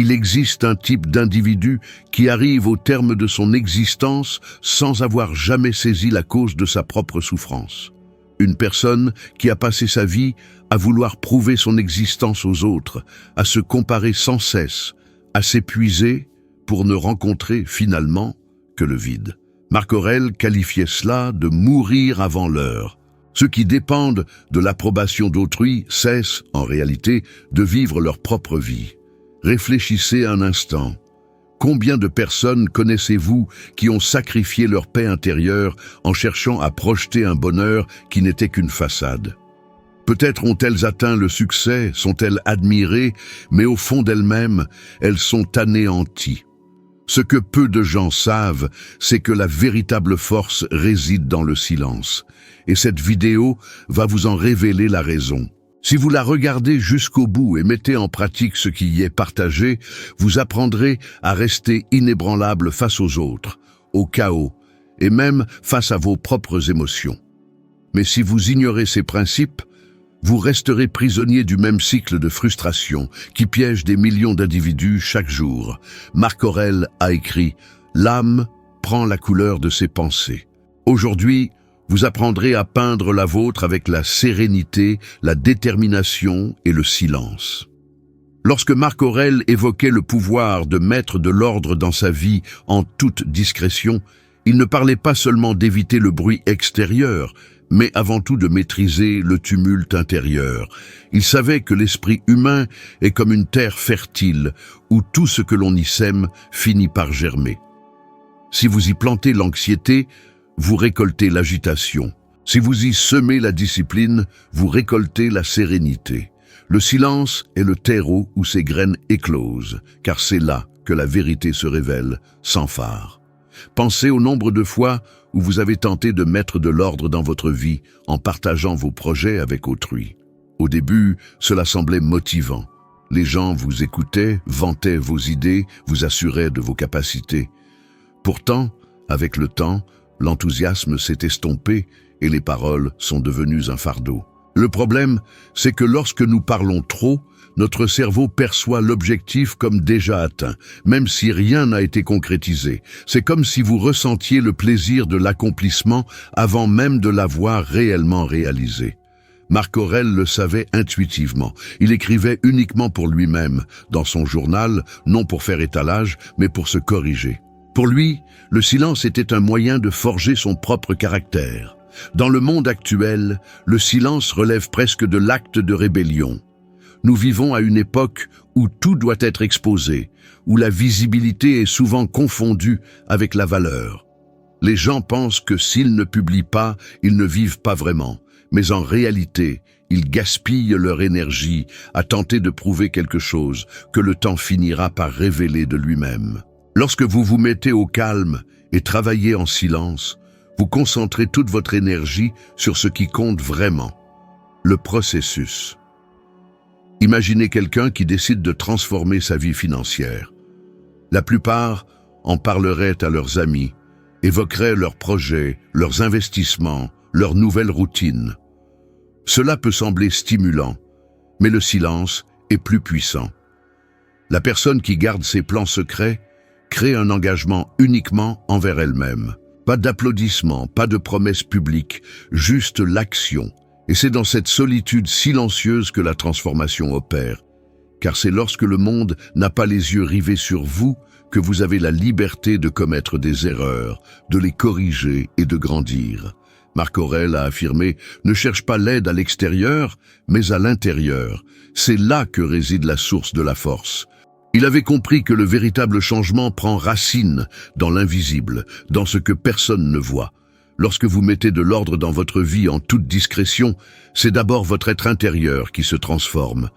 Il existe un type d'individu qui arrive au terme de son existence sans avoir jamais saisi la cause de sa propre souffrance. Une personne qui a passé sa vie à vouloir prouver son existence aux autres, à se comparer sans cesse, à s'épuiser pour ne rencontrer finalement que le vide. Marc Aurèle qualifiait cela de mourir avant l'heure. Ceux qui dépendent de l'approbation d'autrui cessent, en réalité, de vivre leur propre vie. Réfléchissez un instant. Combien de personnes connaissez-vous qui ont sacrifié leur paix intérieure en cherchant à projeter un bonheur qui n'était qu'une façade? Peut-être ont-elles atteint le succès, sont-elles admirées, mais au fond d'elles-mêmes, elles sont anéanties. Ce que peu de gens savent, c'est que la véritable force réside dans le silence. Et cette vidéo va vous en révéler la raison. Si vous la regardez jusqu'au bout et mettez en pratique ce qui y est partagé, vous apprendrez à rester inébranlable face aux autres, au chaos, et même face à vos propres émotions. Mais si vous ignorez ces principes, vous resterez prisonnier du même cycle de frustration qui piège des millions d'individus chaque jour. Marc Aurèle a écrit « L'âme prend la couleur de ses pensées ». Aujourd'hui, vous apprendrez à peindre la vôtre avec la sérénité, la détermination et le silence. Lorsque Marc Aurèle évoquait le pouvoir de mettre de l'ordre dans sa vie en toute discrétion, il ne parlait pas seulement d'éviter le bruit extérieur, mais avant tout de maîtriser le tumulte intérieur. Il savait que l'esprit humain est comme une terre fertile, où tout ce que l'on y sème finit par germer. Si vous y plantez l'anxiété, vous récoltez l'agitation. Si vous y semez la discipline, vous récoltez la sérénité. Le silence est le terreau où ces graines éclosent, car c'est là que la vérité se révèle sans phare. Pensez au nombre de fois où vous avez tenté de mettre de l'ordre dans votre vie en partageant vos projets avec autrui. Au début, cela semblait motivant. Les gens vous écoutaient, vantaient vos idées, vous assuraient de vos capacités. Pourtant, avec le temps, l'enthousiasme s'est estompé et les paroles sont devenues un fardeau. Le problème, c'est que lorsque nous parlons trop, notre cerveau perçoit l'objectif comme déjà atteint, même si rien n'a été concrétisé. C'est comme si vous ressentiez le plaisir de l'accomplissement avant même de l'avoir réellement réalisé. Marc Aurèle le savait intuitivement. Il écrivait uniquement pour lui-même, dans son journal, non pour faire étalage, mais pour se corriger. Pour lui, le silence était un moyen de forger son propre caractère. Dans le monde actuel, le silence relève presque de l'acte de rébellion. Nous vivons à une époque où tout doit être exposé, où la visibilité est souvent confondue avec la valeur. Les gens pensent que s'ils ne publient pas, ils ne vivent pas vraiment. Mais en réalité, ils gaspillent leur énergie à tenter de prouver quelque chose que le temps finira par révéler de lui-même. Lorsque vous vous mettez au calme et travaillez en silence, vous concentrez toute votre énergie sur ce qui compte vraiment, le processus. Imaginez quelqu'un qui décide de transformer sa vie financière. La plupart en parleraient à leurs amis, évoqueraient leurs projets, leurs investissements, leurs nouvelles routines. Cela peut sembler stimulant, mais le silence est plus puissant. La personne qui garde ses plans secrets crée un engagement uniquement envers elle-même. Pas d'applaudissements, pas de promesses publiques, juste l'action. Et c'est dans cette solitude silencieuse que la transformation opère. Car c'est lorsque le monde n'a pas les yeux rivés sur vous que vous avez la liberté de commettre des erreurs, de les corriger et de grandir. Marc Aurèle a affirmé « Ne cherche pas l'aide à l'extérieur, mais à l'intérieur. C'est là que réside la source de la force. » Il avait compris que le véritable changement prend racine dans l'invisible, dans ce que personne ne voit. Lorsque vous mettez de l'ordre dans votre vie en toute discrétion, c'est d'abord votre être intérieur qui se transforme.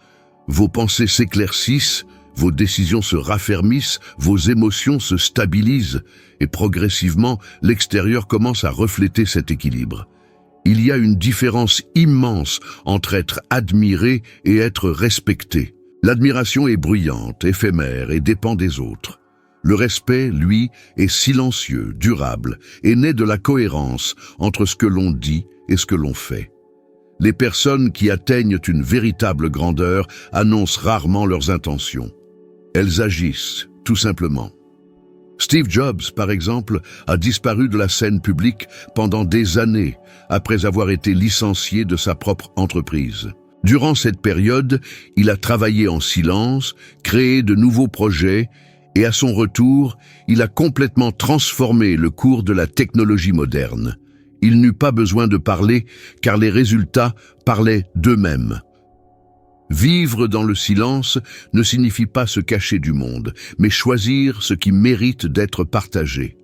Vos pensées s'éclaircissent, vos décisions se raffermissent, vos émotions se stabilisent et progressivement, l'extérieur commence à refléter cet équilibre. Il y a une différence immense entre être admiré et être respecté. L'admiration est bruyante, éphémère et dépend des autres. Le respect, lui, est silencieux, durable et naît de la cohérence entre ce que l'on dit et ce que l'on fait. Les personnes qui atteignent une véritable grandeur annoncent rarement leurs intentions. elles agissent, tout simplement. Steve Jobs, par exemple, a disparu de la scène publique pendant des années après avoir été licencié de sa propre entreprise. Durant cette période, il a travaillé en silence, créé de nouveaux projets et à son retour, il a complètement transformé le cours de la technologie moderne. Il n'eut pas besoin de parler car les résultats parlaient d'eux-mêmes. Vivre dans le silence ne signifie pas se cacher du monde, mais choisir ce qui mérite d'être partagé.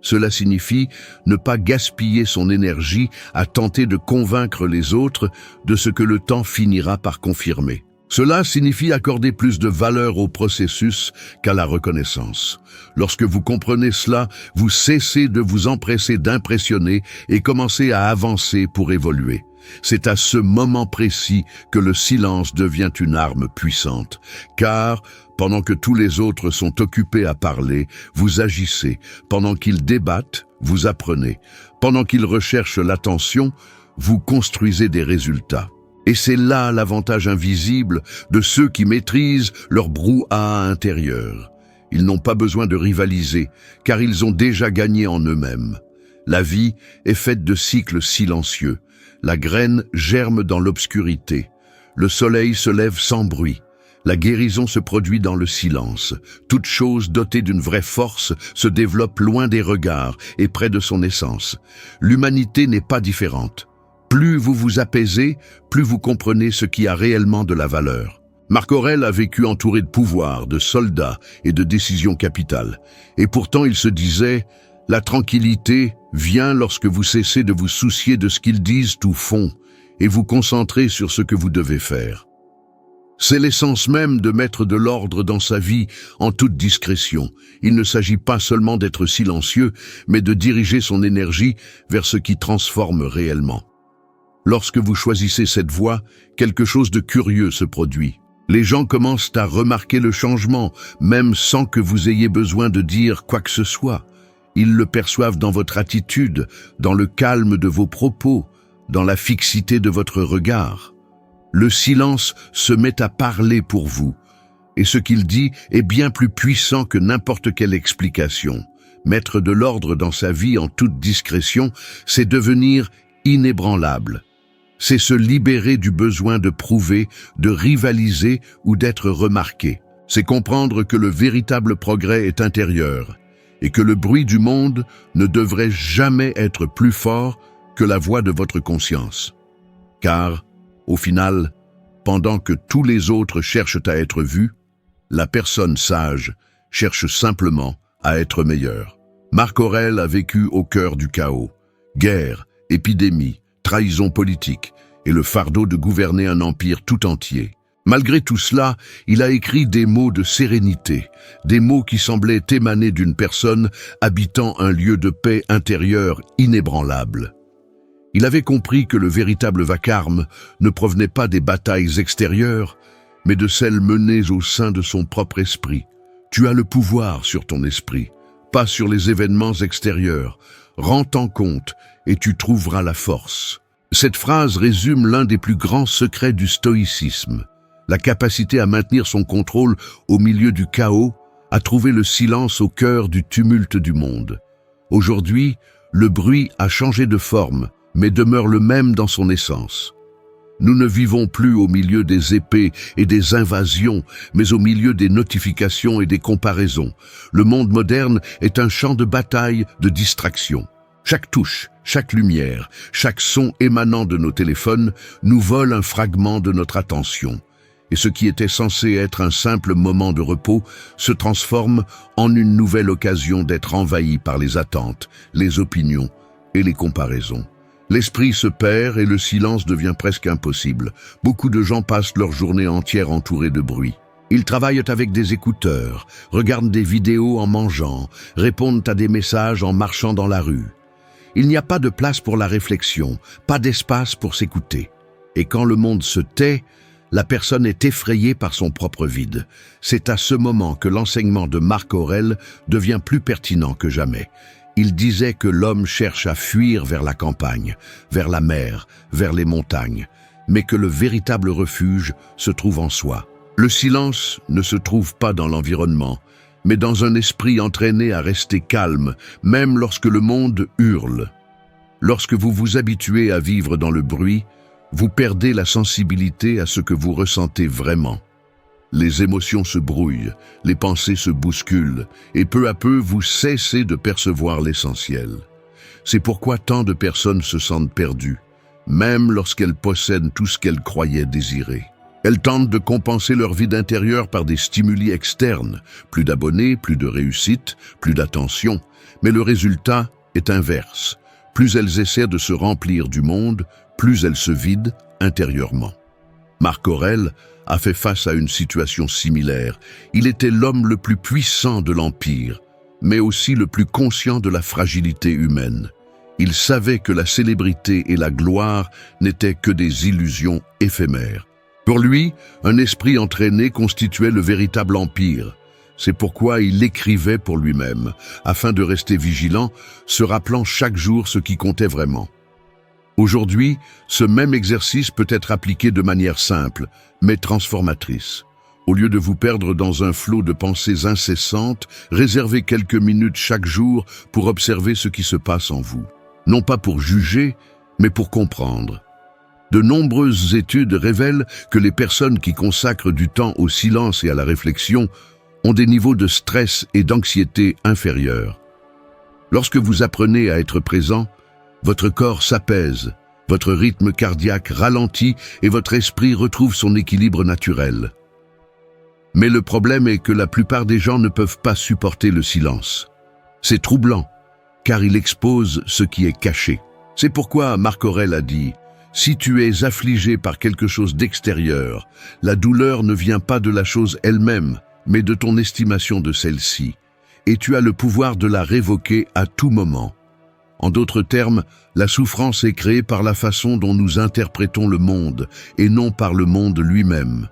Cela signifie ne pas gaspiller son énergie à tenter de convaincre les autres de ce que le temps finira par confirmer. Cela signifie accorder plus de valeur au processus qu'à la reconnaissance. Lorsque vous comprenez cela, vous cessez de vous empresser d'impressionner et commencez à avancer pour évoluer. C'est à ce moment précis que le silence devient une arme puissante, car pendant que tous les autres sont occupés à parler, vous agissez. Pendant qu'ils débattent, vous apprenez. Pendant qu'ils recherchent l'attention, vous construisez des résultats. Et c'est là l'avantage invisible de ceux qui maîtrisent leur brouhaha intérieur. Ils n'ont pas besoin de rivaliser, car ils ont déjà gagné en eux-mêmes. La vie est faite de cycles silencieux. La graine germe dans l'obscurité. Le soleil se lève sans bruit. La guérison se produit dans le silence. Toute chose dotée d'une vraie force se développe loin des regards et près de son essence. L'humanité n'est pas différente. Plus vous vous apaisez, plus vous comprenez ce qui a réellement de la valeur. Marc Aurèle a vécu entouré de pouvoir, de soldats et de décisions capitales. Et pourtant il se disait « La tranquillité vient lorsque vous cessez de vous soucier de ce qu'ils disent ou font et vous concentrez sur ce que vous devez faire. » C'est l'essence même de mettre de l'ordre dans sa vie en toute discrétion. Il ne s'agit pas seulement d'être silencieux, mais de diriger son énergie vers ce qui transforme réellement. Lorsque vous choisissez cette voie, quelque chose de curieux se produit. Les gens commencent à remarquer le changement, même sans que vous ayez besoin de dire quoi que ce soit. Ils le perçoivent dans votre attitude, dans le calme de vos propos, dans la fixité de votre regard. Le silence se met à parler pour vous, et ce qu'il dit est bien plus puissant que n'importe quelle explication. Mettre de l'ordre dans sa vie en toute discrétion, c'est devenir inébranlable. C'est se libérer du besoin de prouver, de rivaliser ou d'être remarqué. C'est comprendre que le véritable progrès est intérieur et que le bruit du monde ne devrait jamais être plus fort que la voix de votre conscience. Car, au final, pendant que tous les autres cherchent à être vus, la personne sage cherche simplement à être meilleure. Marc Aurèle a vécu au cœur du chaos. Guerre, épidémie, trahison politique et le fardeau de gouverner un empire tout entier. Malgré tout cela, il a écrit des mots de sérénité, des mots qui semblaient émaner d'une personne habitant un lieu de paix intérieure inébranlable. Il avait compris que le véritable vacarme ne provenait pas des batailles extérieures, mais de celles menées au sein de son propre esprit. Tu as le pouvoir sur ton esprit, pas sur les événements extérieurs. Rends-t'en compte et tu trouveras la force. Cette phrase résume l'un des plus grands secrets du stoïcisme, la capacité à maintenir son contrôle au milieu du chaos, à trouver le silence au cœur du tumulte du monde. Aujourd'hui, le bruit a changé de forme, mais demeure le même dans son essence. Nous ne vivons plus au milieu des épées et des invasions, mais au milieu des notifications et des comparaisons. Le monde moderne est un champ de bataille, de distraction. Chaque touche, chaque lumière, chaque son émanant de nos téléphones nous vole un fragment de notre attention. Et ce qui était censé être un simple moment de repos se transforme en une nouvelle occasion d'être envahi par les attentes, les opinions et les comparaisons. L'esprit se perd et le silence devient presque impossible. Beaucoup de gens passent leur journée entière entourés de bruit. Ils travaillent avec des écouteurs, regardent des vidéos en mangeant, répondent à des messages en marchant dans la rue. Il n'y a pas de place pour la réflexion, pas d'espace pour s'écouter. Et quand le monde se tait, la personne est effrayée par son propre vide. C'est à ce moment que l'enseignement de Marc Aurèle devient plus pertinent que jamais. Il disait que l'homme cherche à fuir vers la campagne, vers la mer, vers les montagnes, mais que le véritable refuge se trouve en soi. Le silence ne se trouve pas dans l'environnement, mais dans un esprit entraîné à rester calme, même lorsque le monde hurle. Lorsque vous vous habituez à vivre dans le bruit, vous perdez la sensibilité à ce que vous ressentez vraiment. Les émotions se brouillent, les pensées se bousculent, et peu à peu vous cessez de percevoir l'essentiel. C'est pourquoi tant de personnes se sentent perdues, même lorsqu'elles possèdent tout ce qu'elles croyaient désirer. Elles tentent de compenser leur vide intérieur par des stimuli externes, plus d'abonnés, plus de réussite, plus d'attention, mais le résultat est inverse. Plus elles essaient de se remplir du monde, plus elles se vident intérieurement. Marc Aurèle a fait face à une situation similaire. Il était l'homme le plus puissant de l'Empire, mais aussi le plus conscient de la fragilité humaine. Il savait que la célébrité et la gloire n'étaient que des illusions éphémères. Pour lui, un esprit entraîné constituait le véritable empire. C'est pourquoi il écrivait pour lui-même, afin de rester vigilant, se rappelant chaque jour ce qui comptait vraiment. Aujourd'hui, ce même exercice peut être appliqué de manière simple, mais transformatrice. Au lieu de vous perdre dans un flot de pensées incessantes, réservez quelques minutes chaque jour pour observer ce qui se passe en vous. Non pas pour juger, mais pour comprendre. De nombreuses études révèlent que les personnes qui consacrent du temps au silence et à la réflexion ont des niveaux de stress et d'anxiété inférieurs. Lorsque vous apprenez à être présent, votre corps s'apaise, votre rythme cardiaque ralentit et votre esprit retrouve son équilibre naturel. Mais le problème est que la plupart des gens ne peuvent pas supporter le silence. C'est troublant, car il expose ce qui est caché. C'est pourquoi Marc Aurèle a dit « Si tu es affligé par quelque chose d'extérieur, la douleur ne vient pas de la chose elle-même, mais de ton estimation de celle-ci, et tu as le pouvoir de la révoquer à tout moment. » En d'autres termes, la souffrance est créée par la façon dont nous interprétons le monde, et non par le monde lui-même.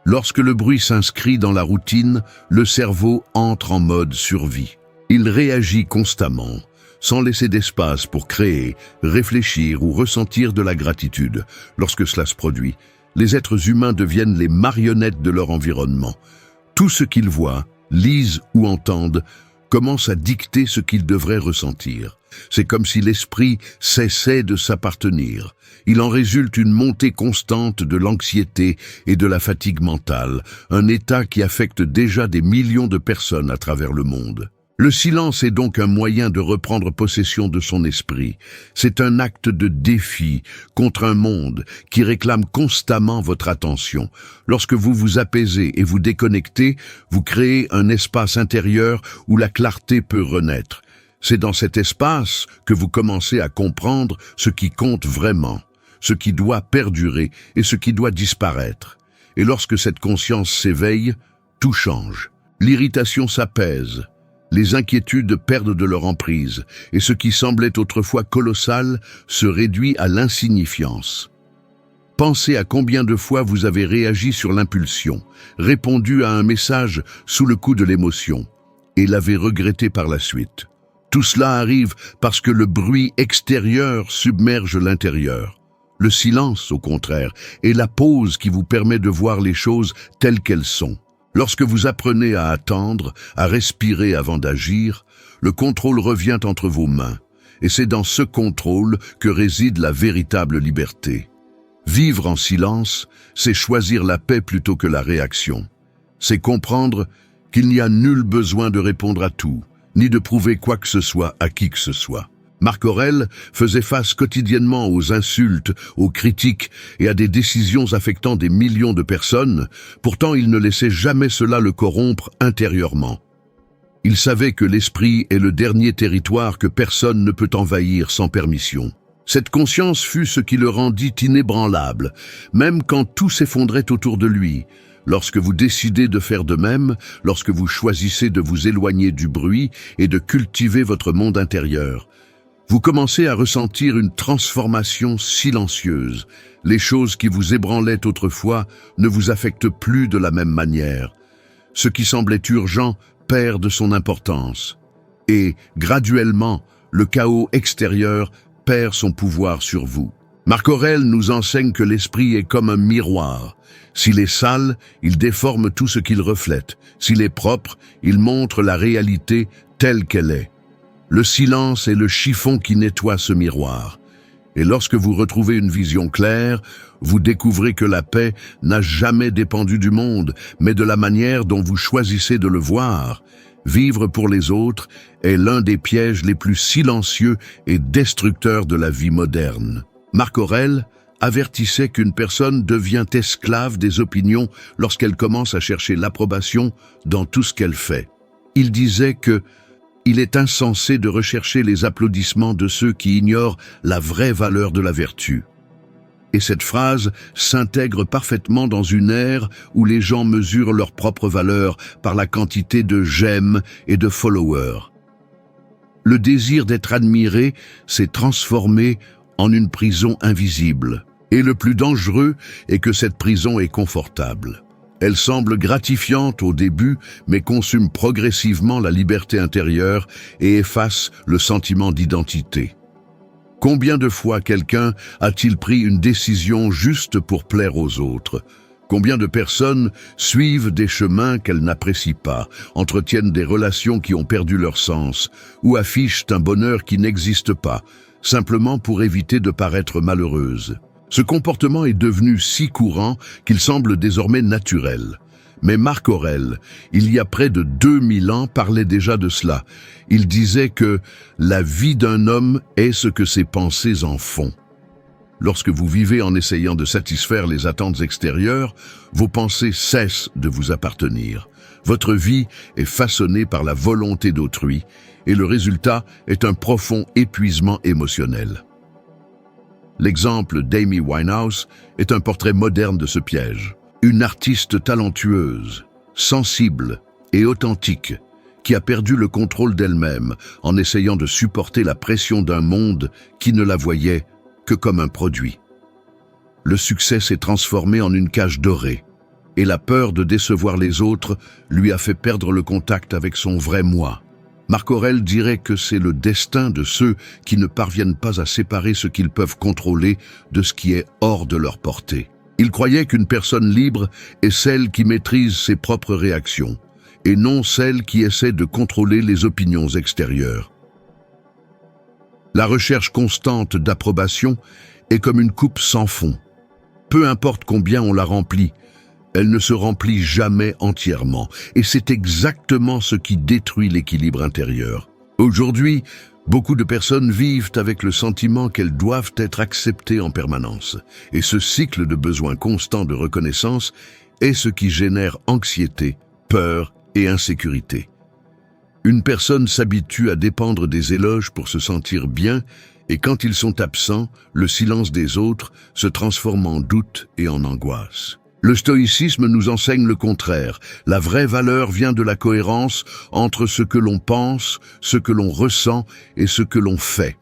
Lorsque le bruit s'inscrit dans la routine, le cerveau entre en mode survie. Il réagit constamment, sans laisser d'espace pour créer, réfléchir ou ressentir de la gratitude. Lorsque cela se produit, les êtres humains deviennent les marionnettes de leur environnement. Tout ce qu'ils voient, lisent ou entendent commence à dicter ce qu'ils devraient ressentir. C'est comme si l'esprit cessait de s'appartenir. Il en résulte une montée constante de l'anxiété et de la fatigue mentale, un état qui affecte déjà des millions de personnes à travers le monde. Le silence est donc un moyen de reprendre possession de son esprit. C'est un acte de défi contre un monde qui réclame constamment votre attention. Lorsque vous vous apaisez et vous déconnectez, vous créez un espace intérieur où la clarté peut renaître. C'est dans cet espace que vous commencez à comprendre ce qui compte vraiment, ce qui doit perdurer et ce qui doit disparaître. Et lorsque cette conscience s'éveille, tout change. L'irritation s'apaise. Les inquiétudes perdent de leur emprise, et ce qui semblait autrefois colossal se réduit à l'insignifiance. Pensez à combien de fois vous avez réagi sur l'impulsion, répondu à un message sous le coup de l'émotion, et l'avez regretté par la suite. Tout cela arrive parce que le bruit extérieur submerge l'intérieur. Le silence, au contraire, est la pause qui vous permet de voir les choses telles qu'elles sont. Lorsque vous apprenez à attendre, à respirer avant d'agir, le contrôle revient entre vos mains. Et c'est dans ce contrôle que réside la véritable liberté. Vivre en silence, c'est choisir la paix plutôt que la réaction. C'est comprendre qu'il n'y a nul besoin de répondre à tout, ni de prouver quoi que ce soit à qui que ce soit. Marc Aurèle faisait face quotidiennement aux insultes, aux critiques et à des décisions affectant des millions de personnes. Pourtant, il ne laissait jamais cela le corrompre intérieurement. Il savait que l'esprit est le dernier territoire que personne ne peut envahir sans permission. Cette conscience fut ce qui le rendit inébranlable, même quand tout s'effondrait autour de lui. Lorsque vous décidez de faire de même, lorsque vous choisissez de vous éloigner du bruit et de cultiver votre monde intérieur, vous commencez à ressentir une transformation silencieuse. Les choses qui vous ébranlaient autrefois ne vous affectent plus de la même manière. Ce qui semblait urgent perd de son importance. Et, graduellement, le chaos extérieur perd son pouvoir sur vous. Marc Aurèle nous enseigne que l'esprit est comme un miroir. S'il est sale, il déforme tout ce qu'il reflète. S'il est propre, il montre la réalité telle qu'elle est. Le silence est le chiffon qui nettoie ce miroir. Et lorsque vous retrouvez une vision claire, vous découvrez que la paix n'a jamais dépendu du monde, mais de la manière dont vous choisissez de le voir. Vivre pour les autres est l'un des pièges les plus silencieux et destructeurs de la vie moderne. Marc Aurèle avertissait qu'une personne devient esclave des opinions lorsqu'elle commence à chercher l'approbation dans tout ce qu'elle fait. Il disait que il est insensé de rechercher les applaudissements de ceux qui ignorent la vraie valeur de la vertu. Et cette phrase s'intègre parfaitement dans une ère où les gens mesurent leur propre valeur par la quantité de j'aime et de followers. Le désir d'être admiré s'est transformé en une prison invisible. Et le plus dangereux est que cette prison est confortable. Elle semble gratifiante au début, mais consume progressivement la liberté intérieure et efface le sentiment d'identité. Combien de fois quelqu'un a-t-il pris une décision juste pour plaire aux autres ? Combien de personnes suivent des chemins qu'elles n'apprécient pas, entretiennent des relations qui ont perdu leur sens, ou affichent un bonheur qui n'existe pas, simplement pour éviter de paraître malheureuses. Ce comportement est devenu si courant qu'il semble désormais naturel. Mais Marc Aurèle, il y a près de 2000 ans, parlait déjà de cela. Il disait que la vie d'un homme est ce que ses pensées en font. Lorsque vous vivez en essayant de satisfaire les attentes extérieures, vos pensées cessent de vous appartenir. Votre vie est façonnée par la volonté d'autrui, et le résultat est un profond épuisement émotionnel. L'exemple d'Amy Winehouse est un portrait moderne de ce piège. Une artiste talentueuse, sensible et authentique, qui a perdu le contrôle d'elle-même en essayant de supporter la pression d'un monde qui ne la voyait que comme un produit. Le succès s'est transformé en une cage dorée, et la peur de décevoir les autres lui a fait perdre le contact avec son vrai moi. Marc Aurèle dirait que c'est le destin de ceux qui ne parviennent pas à séparer ce qu'ils peuvent contrôler de ce qui est hors de leur portée. Il croyait qu'une personne libre est celle qui maîtrise ses propres réactions, et non celle qui essaie de contrôler les opinions extérieures. La recherche constante d'approbation est comme une coupe sans fond. Peu importe combien on la remplit, elle ne se remplit jamais entièrement, et c'est exactement ce qui détruit l'équilibre intérieur. Aujourd'hui, beaucoup de personnes vivent avec le sentiment qu'elles doivent être acceptées en permanence, et ce cycle de besoins constants de reconnaissance est ce qui génère anxiété, peur et insécurité. Une personne s'habitue à dépendre des éloges pour se sentir bien, et quand ils sont absents, le silence des autres se transforme en doute et en angoisse. Le stoïcisme nous enseigne le contraire. La vraie valeur vient de la cohérence entre ce que l'on pense, ce que l'on ressent et ce que l'on fait.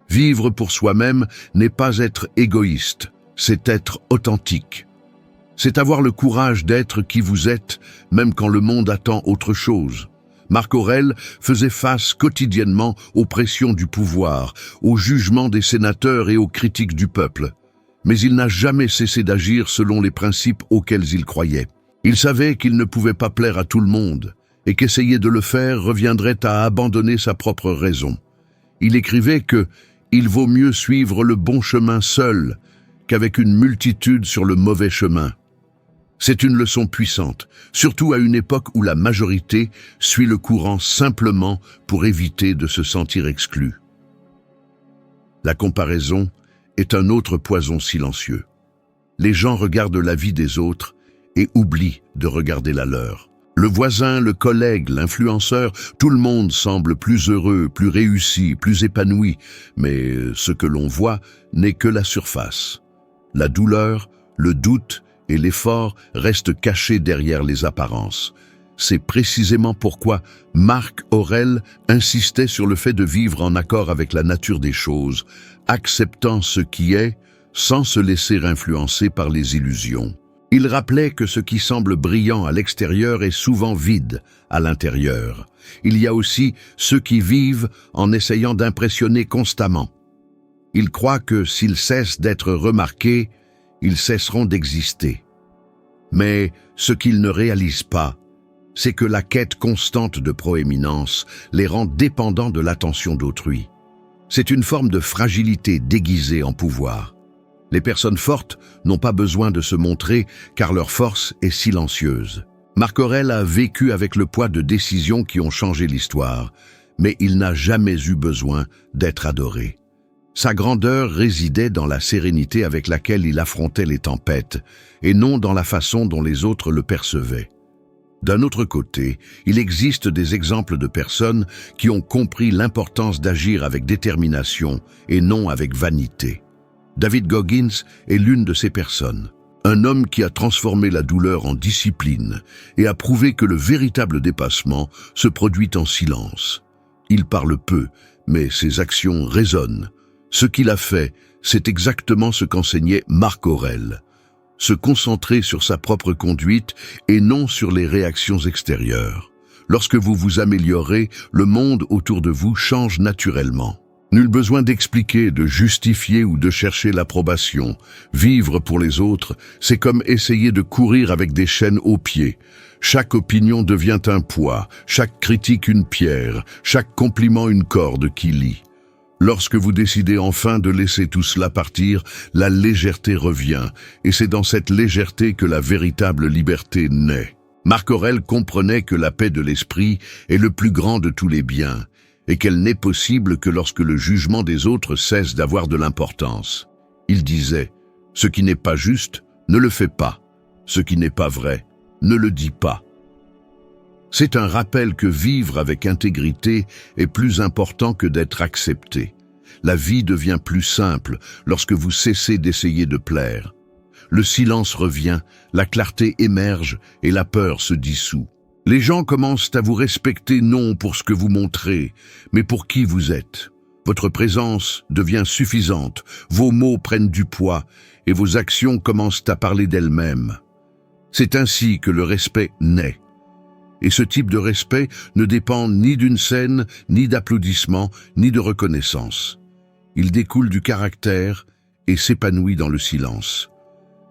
Vivre pour soi-même n'est pas être égoïste, c'est être authentique. C'est avoir le courage d'être qui vous êtes, même quand le monde attend autre chose. Marc Aurèle faisait face quotidiennement aux pressions du pouvoir, aux jugements des sénateurs et aux critiques du peuple. Mais il n'a jamais cessé d'agir selon les principes auxquels il croyait. Il savait qu'il ne pouvait pas plaire à tout le monde, et qu'essayer de le faire reviendrait à abandonner sa propre raison. Il écrivait que « il vaut mieux suivre le bon chemin seul qu'avec une multitude sur le mauvais chemin ». C'est une leçon puissante, surtout à une époque où la majorité suit le courant simplement pour éviter de se sentir exclu. La comparaison est un autre poison silencieux. Les gens regardent la vie des autres et oublient de regarder la leur. Le voisin, le collègue, l'influenceur, tout le monde semble plus heureux, plus réussi, plus épanoui, mais ce que l'on voit n'est que la surface. La douleur, le doute et l'effort restent cachés derrière les apparences. C'est précisément pourquoi Marc Aurèle insistait sur le fait de vivre en accord avec la nature des choses, acceptant ce qui est sans se laisser influencer par les illusions. Il rappelait que ce qui semble brillant à l'extérieur est souvent vide à l'intérieur. Il y a aussi ceux qui vivent en essayant d'impressionner constamment. Ils croient que s'ils cessent d'être remarqués, ils cesseront d'exister. Mais ce qu'ils ne réalisent pas, c'est que la quête constante de proéminence les rend dépendants de l'attention d'autrui. C'est une forme de fragilité déguisée en pouvoir. Les personnes fortes n'ont pas besoin de se montrer car leur force est silencieuse. Marc Aurèle a vécu avec le poids de décisions qui ont changé l'histoire, mais il n'a jamais eu besoin d'être adoré. Sa grandeur résidait dans la sérénité avec laquelle il affrontait les tempêtes, et non dans la façon dont les autres le percevaient. D'un autre côté, il existe des exemples de personnes qui ont compris l'importance d'agir avec détermination et non avec vanité. David Goggins est l'une de ces personnes. Un homme qui a transformé la douleur en discipline et a prouvé que le véritable dépassement se produit en silence. Il parle peu, mais ses actions résonnent. Ce qu'il a fait, c'est exactement ce qu'enseignait Marc Aurèle. Se concentrer sur sa propre conduite et non sur les réactions extérieures. Lorsque vous vous améliorez, le monde autour de vous change naturellement. Nul besoin d'expliquer, de justifier ou de chercher l'approbation. Vivre pour les autres, c'est comme essayer de courir avec des chaînes aux pieds. Chaque opinion devient un poids, chaque critique une pierre, chaque compliment une corde qui lie. Lorsque vous décidez enfin de laisser tout cela partir, la légèreté revient, et c'est dans cette légèreté que la véritable liberté naît. Marc Aurèle comprenait que la paix de l'esprit est le plus grand de tous les biens, et qu'elle n'est possible que lorsque le jugement des autres cesse d'avoir de l'importance. Il disait « Ce qui n'est pas juste, ne le fais pas. Ce qui n'est pas vrai, ne le dis pas. » C'est un rappel que vivre avec intégrité est plus important que d'être accepté. La vie devient plus simple lorsque vous cessez d'essayer de plaire. Le silence revient, la clarté émerge et la peur se dissout. Les gens commencent à vous respecter non pour ce que vous montrez, mais pour qui vous êtes. Votre présence devient suffisante, vos mots prennent du poids et vos actions commencent à parler d'elles-mêmes. C'est ainsi que le respect naît. Et ce type de respect ne dépend ni d'une scène, ni d'applaudissements, ni de reconnaissance. Il découle du caractère et s'épanouit dans le silence.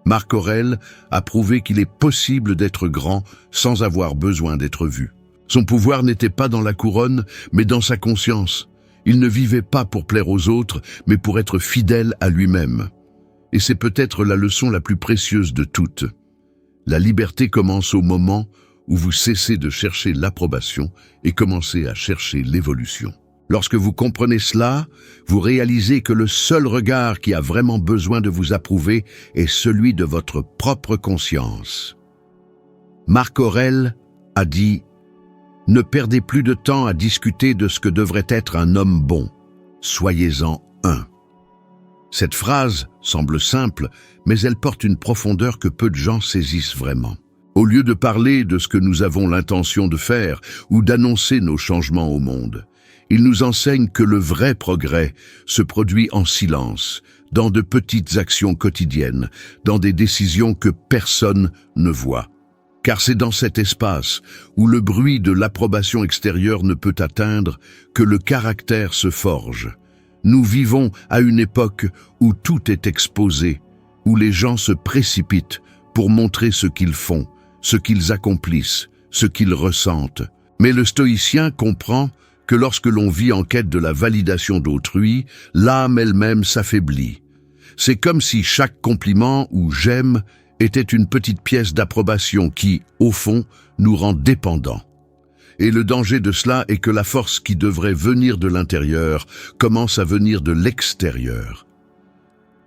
Marc Aurèle a prouvé qu'il est possible d'être grand sans avoir besoin d'être vu. Son pouvoir n'était pas dans la couronne, mais dans sa conscience. Il ne vivait pas pour plaire aux autres, mais pour être fidèle à lui-même. Et c'est peut-être la leçon la plus précieuse de toutes. La liberté commence au moment où vous cessez de chercher l'approbation et commencez à chercher l'évolution. Lorsque vous comprenez cela, vous réalisez que le seul regard qui a vraiment besoin de vous approuver est celui de votre propre conscience. Marc Aurèle a dit « Ne perdez plus de temps à discuter de ce que devrait être un homme bon. Soyez-en un. » Cette phrase semble simple, mais elle porte une profondeur que peu de gens saisissent vraiment. Au lieu de parler de ce que nous avons l'intention de faire ou d'annoncer nos changements au monde, il nous enseigne que le vrai progrès se produit en silence, dans de petites actions quotidiennes, dans des décisions que personne ne voit. Car c'est dans cet espace où le bruit de l'approbation extérieure ne peut atteindre que le caractère se forge. Nous vivons à une époque où tout est exposé, où les gens se précipitent pour montrer ce qu'ils font, ce qu'ils accomplissent, ce qu'ils ressentent. Mais le stoïcien comprend que lorsque l'on vit en quête de la validation d'autrui, l'âme elle-même s'affaiblit. C'est comme si chaque compliment ou j'aime était une petite pièce d'approbation qui, au fond, nous rend dépendants. Et le danger de cela est que la force qui devrait venir de l'intérieur commence à venir de l'extérieur.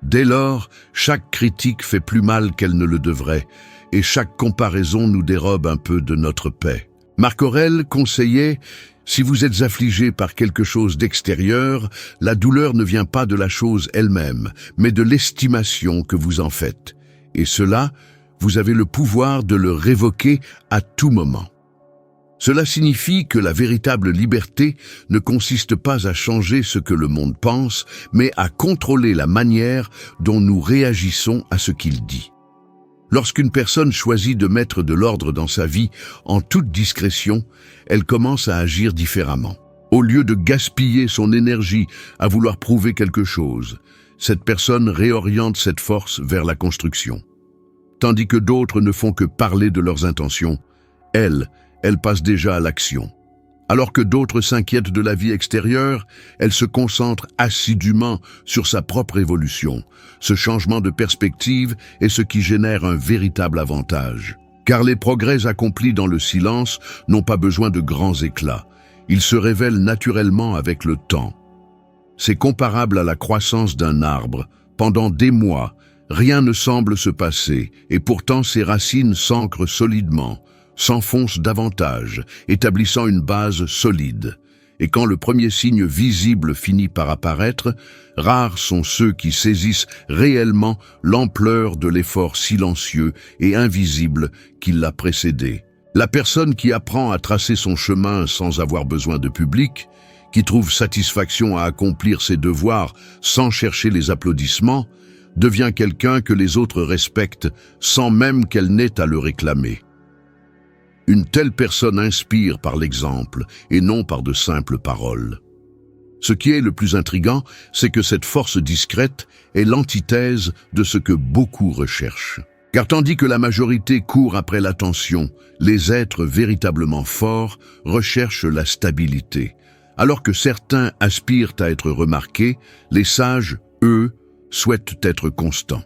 Dès lors, chaque critique fait plus mal qu'elle ne le devrait, et chaque comparaison nous dérobe un peu de notre paix. Marc Aurèle conseillait « Si vous êtes affligé par quelque chose d'extérieur, la douleur ne vient pas de la chose elle-même, mais de l'estimation que vous en faites. Et cela, vous avez le pouvoir de le révoquer à tout moment. » Cela signifie que la véritable liberté ne consiste pas à changer ce que le monde pense, mais à contrôler la manière dont nous réagissons à ce qu'il dit. Lorsqu'une personne choisit de mettre de l'ordre dans sa vie en toute discrétion, elle commence à agir différemment. Au lieu de gaspiller son énergie à vouloir prouver quelque chose, cette personne réoriente cette force vers la construction. Tandis que d'autres ne font que parler de leurs intentions, elle passe déjà à l'action. Alors que d'autres s'inquiètent de la vie extérieure, elle se concentre assidûment sur sa propre évolution. Ce changement de perspective est ce qui génère un véritable avantage. Car les progrès accomplis dans le silence n'ont pas besoin de grands éclats. Ils se révèlent naturellement avec le temps. C'est comparable à la croissance d'un arbre. Pendant des mois, rien ne semble se passer, et pourtant ses racines s'ancrent solidement, s'enfoncent davantage, établissant une base solide. Et quand le premier signe visible finit par apparaître, rares sont ceux qui saisissent réellement l'ampleur de l'effort silencieux et invisible qui l'a précédé. La personne qui apprend à tracer son chemin sans avoir besoin de public, qui trouve satisfaction à accomplir ses devoirs sans chercher les applaudissements, devient quelqu'un que les autres respectent sans même qu'elle n'ait à le réclamer. Une telle personne inspire par l'exemple et non par de simples paroles. Ce qui est le plus intriguant, c'est que cette force discrète est l'antithèse de ce que beaucoup recherchent. Car tandis que la majorité court après l'attention, les êtres véritablement forts recherchent la stabilité. Alors que certains aspirent à être remarqués, les sages, eux, souhaitent être constants.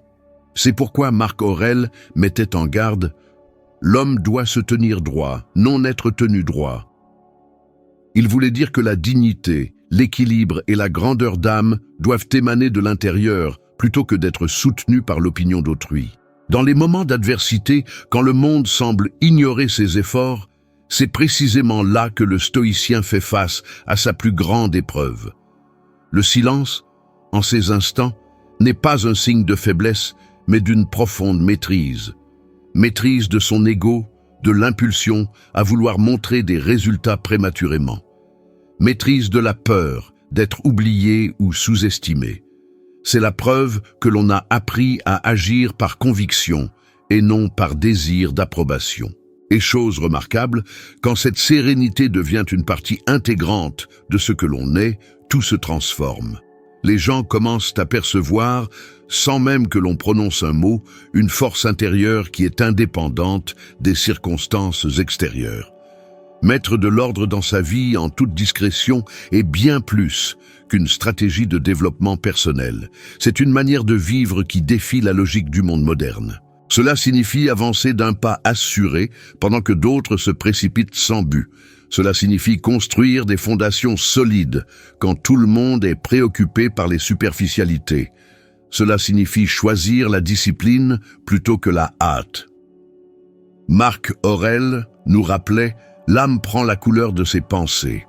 C'est pourquoi Marc Aurèle mettait en garde « L'homme doit se tenir droit, non être tenu droit ». Il voulait dire que la dignité, l'équilibre et la grandeur d'âme doivent émaner de l'intérieur plutôt que d'être soutenus par l'opinion d'autrui. Dans les moments d'adversité, quand le monde semble ignorer ses efforts, c'est précisément là que le stoïcien fait face à sa plus grande épreuve. Le silence, en ces instants, n'est pas un signe de faiblesse, mais d'une profonde maîtrise. Maîtrise de son ego, de l'impulsion à vouloir montrer des résultats prématurément. Maîtrise de la peur d'être oublié ou sous-estimé. C'est la preuve que l'on a appris à agir par conviction et non par désir d'approbation. Et chose remarquable, quand cette sérénité devient une partie intégrante de ce que l'on est, tout se transforme. Les gens commencent à percevoir, sans même que l'on prononce un mot, une force intérieure qui est indépendante des circonstances extérieures. Mettre de l'ordre dans sa vie en toute discrétion est bien plus qu'une stratégie de développement personnel. C'est une manière de vivre qui défie la logique du monde moderne. Cela signifie avancer d'un pas assuré pendant que d'autres se précipitent sans but. Cela signifie construire des fondations solides quand tout le monde est préoccupé par les superficialités. Cela signifie choisir la discipline plutôt que la hâte. Marc Aurèle nous rappelait « L'âme prend la couleur de ses pensées ».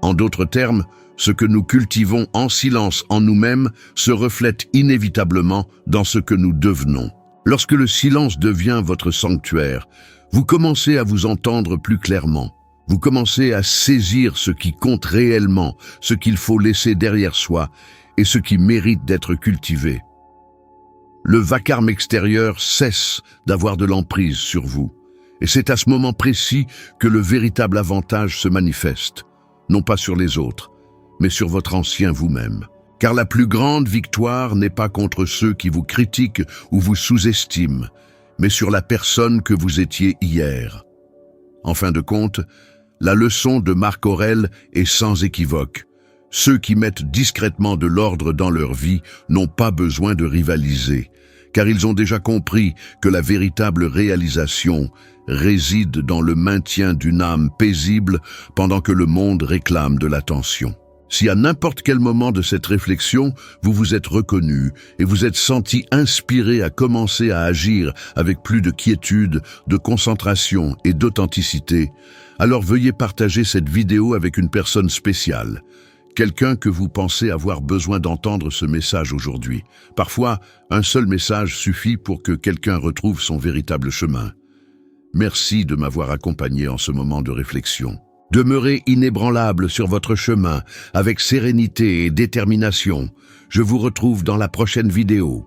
En d'autres termes, ce que nous cultivons en silence en nous-mêmes se reflète inévitablement dans ce que nous devenons. Lorsque le silence devient votre sanctuaire, vous commencez à vous entendre plus clairement. Vous commencez à saisir ce qui compte réellement, ce qu'il faut laisser derrière soi et ce qui mérite d'être cultivé. Le vacarme extérieur cesse d'avoir de l'emprise sur vous. Et c'est à ce moment précis que le véritable avantage se manifeste, non pas sur les autres, mais sur votre ancien vous-même. Car la plus grande victoire n'est pas contre ceux qui vous critiquent ou vous sous-estiment, mais sur la personne que vous étiez hier. En fin de compte, la leçon de Marc Aurèle est sans équivoque. Ceux qui mettent discrètement de l'ordre dans leur vie n'ont pas besoin de rivaliser, car ils ont déjà compris que la véritable réalisation réside dans le maintien d'une âme paisible pendant que le monde réclame de l'attention. Si à n'importe quel moment de cette réflexion, vous vous êtes reconnu et vous êtes senti inspiré à commencer à agir avec plus de quiétude, de concentration et d'authenticité, alors veuillez partager cette vidéo avec une personne spéciale, quelqu'un que vous pensez avoir besoin d'entendre ce message aujourd'hui. Parfois, un seul message suffit pour que quelqu'un retrouve son véritable chemin. Merci de m'avoir accompagné en ce moment de réflexion. Demeurez inébranlable sur votre chemin, avec sérénité et détermination. Je vous retrouve dans la prochaine vidéo.